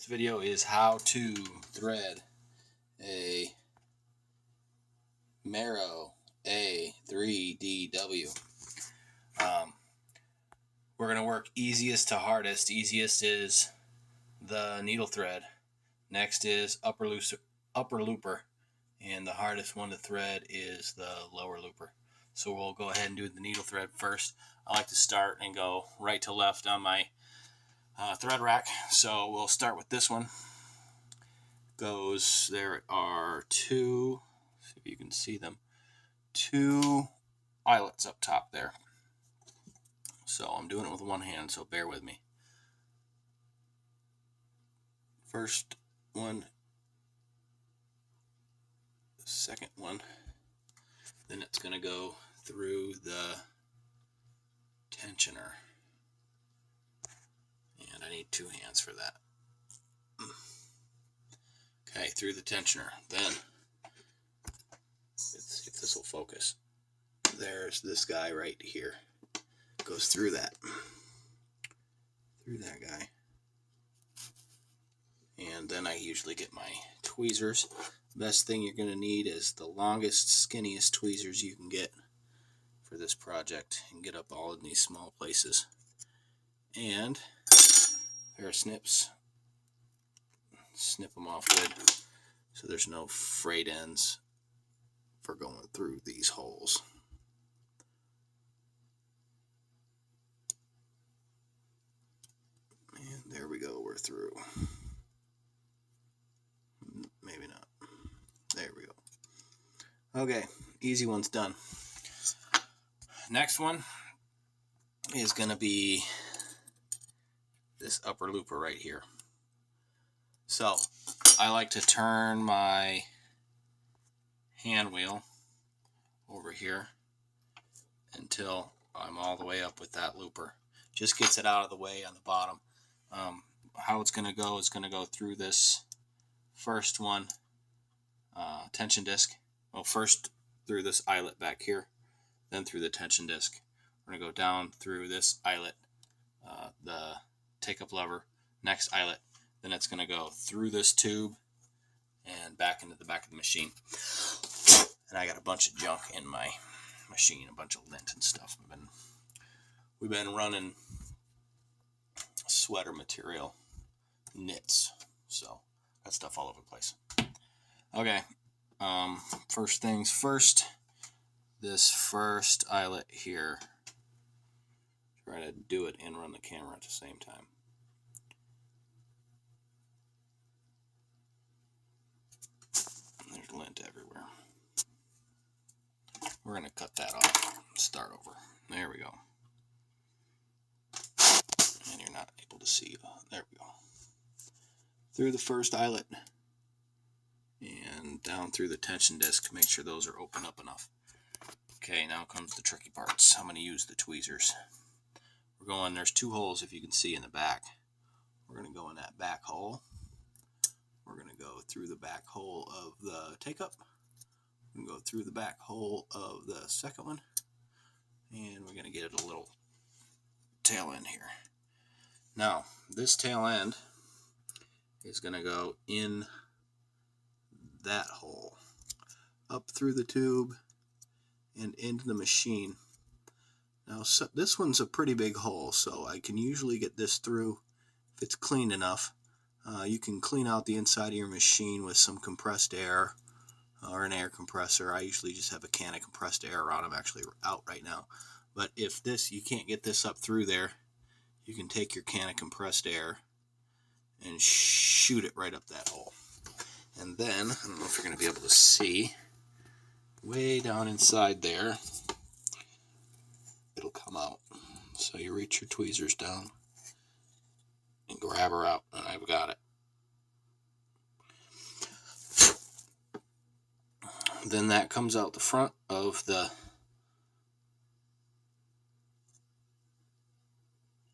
This video is how to thread a Merrow A3DW. We're going to work easiest to hardest. Easiest is the needle thread. Next is upper looper. And the hardest one to thread is the lower looper. So we'll go ahead and do the needle thread first. I like to start and go right to left on my thread rack. So we'll start with this one. There are two, see if you can see them, two eyelets up top there. So I'm doing it with one hand, so bear with me. First one, the second one, then it's going to go through the tensioner. And I need two hands for that. Okay, through the tensioner. Then, let's see if this will focus. There's this guy right here. Goes through that. Through that guy. And then I usually get my tweezers. Best thing you're going to need is the longest, skinniest tweezers you can get for this project. And get up all in these small places. And a pair of snips. Snip them off good so there's no frayed ends for going through these holes. And there we go, we're through. Maybe not. There we go. Okay, easy one's done. Next one is going to be this upper looper right here. So, I like to turn my hand wheel over here until I'm all the way up with that looper. Just gets it out of the way on the bottom. How it's going to go is going to go through this first one, tension disc. Well, first through this eyelet back here, then through the tension disc. We're going to go down through this eyelet, the take-up lever, next eyelet. Then it's going to go through this tube and back into the back of the machine. And I got a bunch of junk in my machine, a bunch of lint and stuff. We've been running sweater material, knits, so got stuff all over the place. Okay, first things first, this first eyelet here. Try to do it and run the camera at the same time. There's lint everywhere. We're going to cut that off and start over. There we go. And you're not able to see. There we go. Through the first eyelet and down through the tension disc to make sure those are open up enough. Okay, now comes the tricky parts. I'm going to use the tweezers. There's two holes if you can see in the back. We're going to go in that back hole. We're going to go through the back hole of the take-up. We're going to go through the back hole of the second one. And we're going to get it a little tail end here. Now, this tail end is going to go in that hole, up through the tube, and into the machine. Now, this one's a pretty big hole, so I can usually get this through if it's clean enough. You can clean out the inside of your machine with some compressed air or an air compressor. I usually just have a can of compressed air around. I'm actually out right now. But if you can't get this up through there, you can take your can of compressed air and shoot it right up that hole. And then, I don't know if you're going to be able to see, way down inside there, it'll come out. So you reach your tweezers down and grab her out, and I've got it. Then that comes out the front of the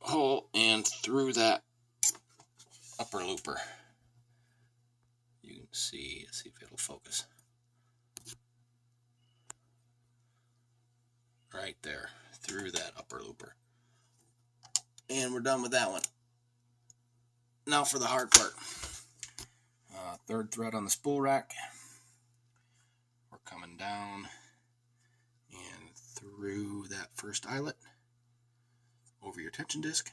hole and through that upper looper. You can see, let's see if it'll focus. Right there, through that upper looper. And we're done with that one. Now for the hard part. Third thread on the spool rack. We're coming down and through that first eyelet over your tension disc.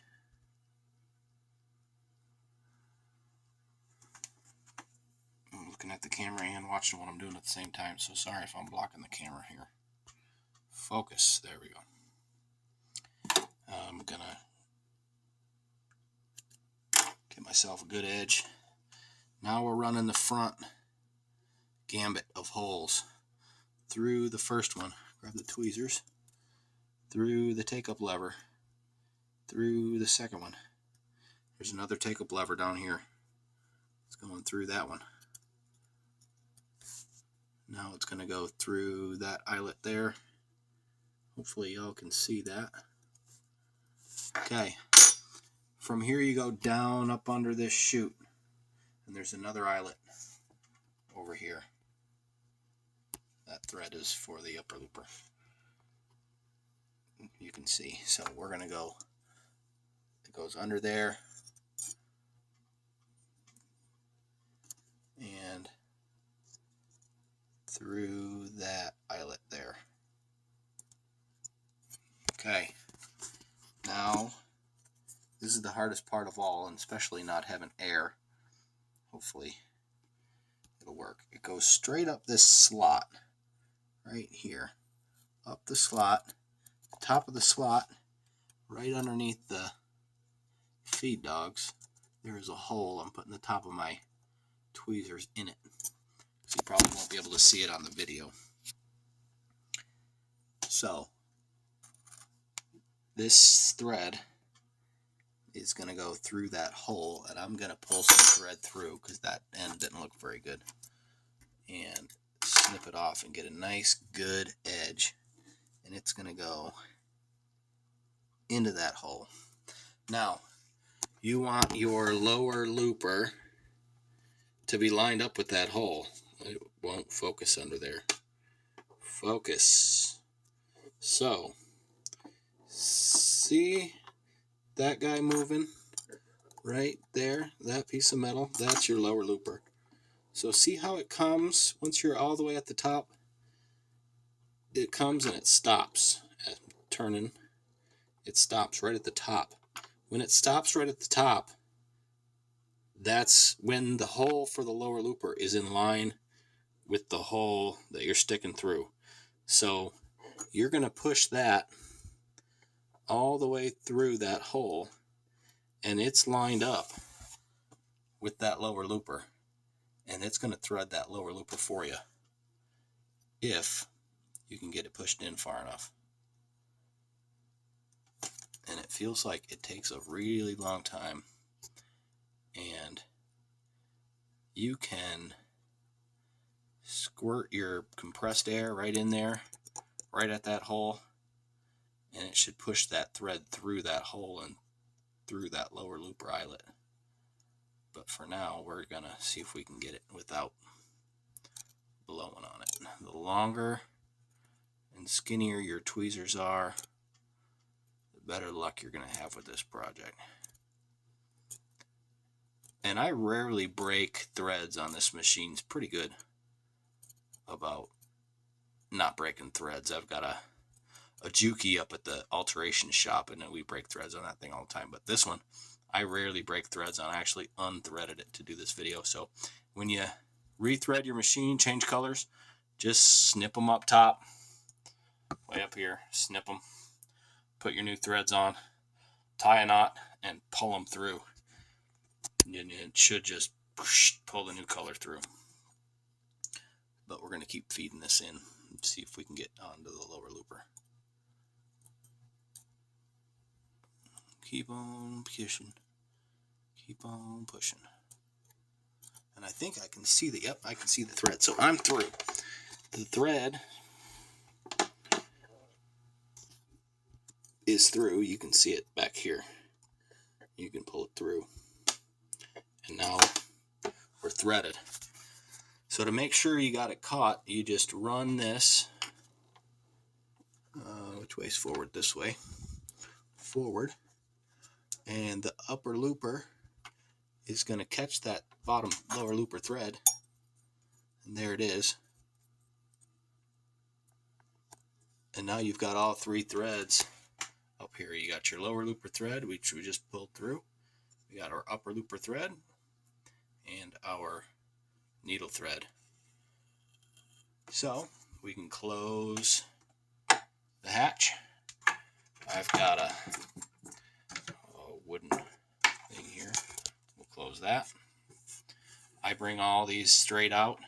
I'm looking at the camera and watching what I'm doing at the same time, so sorry if I'm blocking the camera here. Focus. There we go. I'm gonna get myself a good edge. Now we're running the front gambit of holes through the first one. Grab the tweezers. Through the take-up lever. Through the second one. There's another take-up lever down here. It's going through that one. Now it's going to go through that eyelet there. Hopefully y'all can see that. Okay. From here you go down up under this chute. And there's another eyelet over here. That thread is for the upper looper. You can see. So we're going to go, it goes under there. And through that eyelet there. Okay. Now, this is the hardest part of all, and especially not having air. Hopefully it'll work. It goes straight up this slot right here. Up the slot, top of the slot, right underneath the feed dogs, there is a hole. I'm putting the top of my tweezers in it. So you probably won't be able to see it on the video. So this thread is going to go through that hole, and I'm going to pull some thread through because that end didn't look very good, and snip it off and get a nice good edge, and it's going to go into that hole. Now you want your lower looper to be lined up with that hole. It won't focus under there. Focus. So see that guy moving right there, that piece of metal, that's your lower looper. So see how it comes once you're all the way at the top? It comes and it stops at turning. It stops right at the top. When it stops right at the top, that's when the hole for the lower looper is in line with the hole that you're sticking through. So you're going to push that all the way through that hole, and it's lined up with that lower looper, and it's going to thread that lower looper for you if you can get it pushed in far enough. And it feels like it takes a really long time, and you can squirt your compressed air right in there, right at that hole, and it should push that thread through that hole and through that lower looper eyelet. But for now, we're going to see if we can get it without blowing on it. The longer and skinnier your tweezers are, the better luck you're going to have with this project. And I rarely break threads on this machine. It's pretty good about not breaking threads. I've got a Juki up at the alteration shop, and we break threads on that thing all the time. But this one, I rarely break threads on. I actually unthreaded it to do this video. So when you rethread your machine, change colors, just snip them up top, way up here, snip them, put your new threads on, tie a knot, and pull them through. And it should just pull the new color through. But we're going to keep feeding this in and see if we can get onto the lower looper. Keep on pushing. Keep on pushing. And I think I can see the, yep, I can see the thread. So I'm through. The thread is through. You can see it back here. You can pull it through. And now we're threaded. So to make sure you got it caught, you just run this, which way's forward? This way. Forward. And the upper looper is going to catch that bottom lower looper thread, and there it is. And now you've got all 3 threads up here. You got your lower looper thread, which we just pulled through. We got our upper looper thread and our needle thread. So we can close the hatch. I've got a wooden thing here. We'll close that. I bring all these straight out.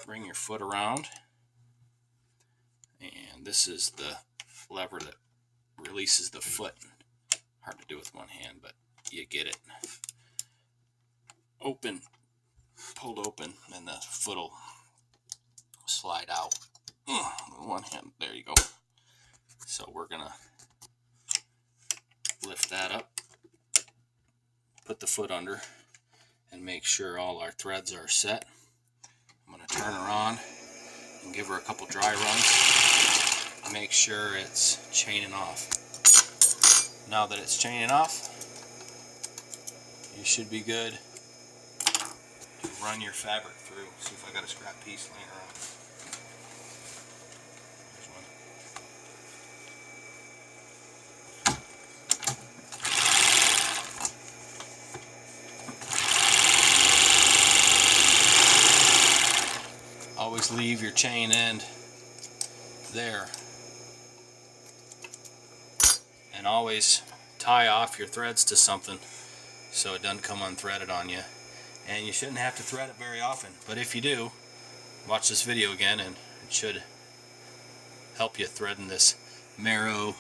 Bring your foot around. And this is the lever that releases the foot. Hard to do with one hand, but you get it. Open, pulled open, and the foot will slide out. One hand, there you go. So we're gonna lift that up, put the foot under, and make sure all our threads are set. I'm gonna turn her on and give her a couple dry runs. Make sure it's chaining off. Now that it's chaining off, you should be good to run your fabric through. See if I got a scrap piece laying around. There's one. Always leave your chain end there. And always tie off your threads to something so it doesn't come unthreaded on you. And you shouldn't have to thread it very often, but if you do, watch this video again and it should help you threading this Merrow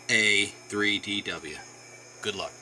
A3DW. Good luck.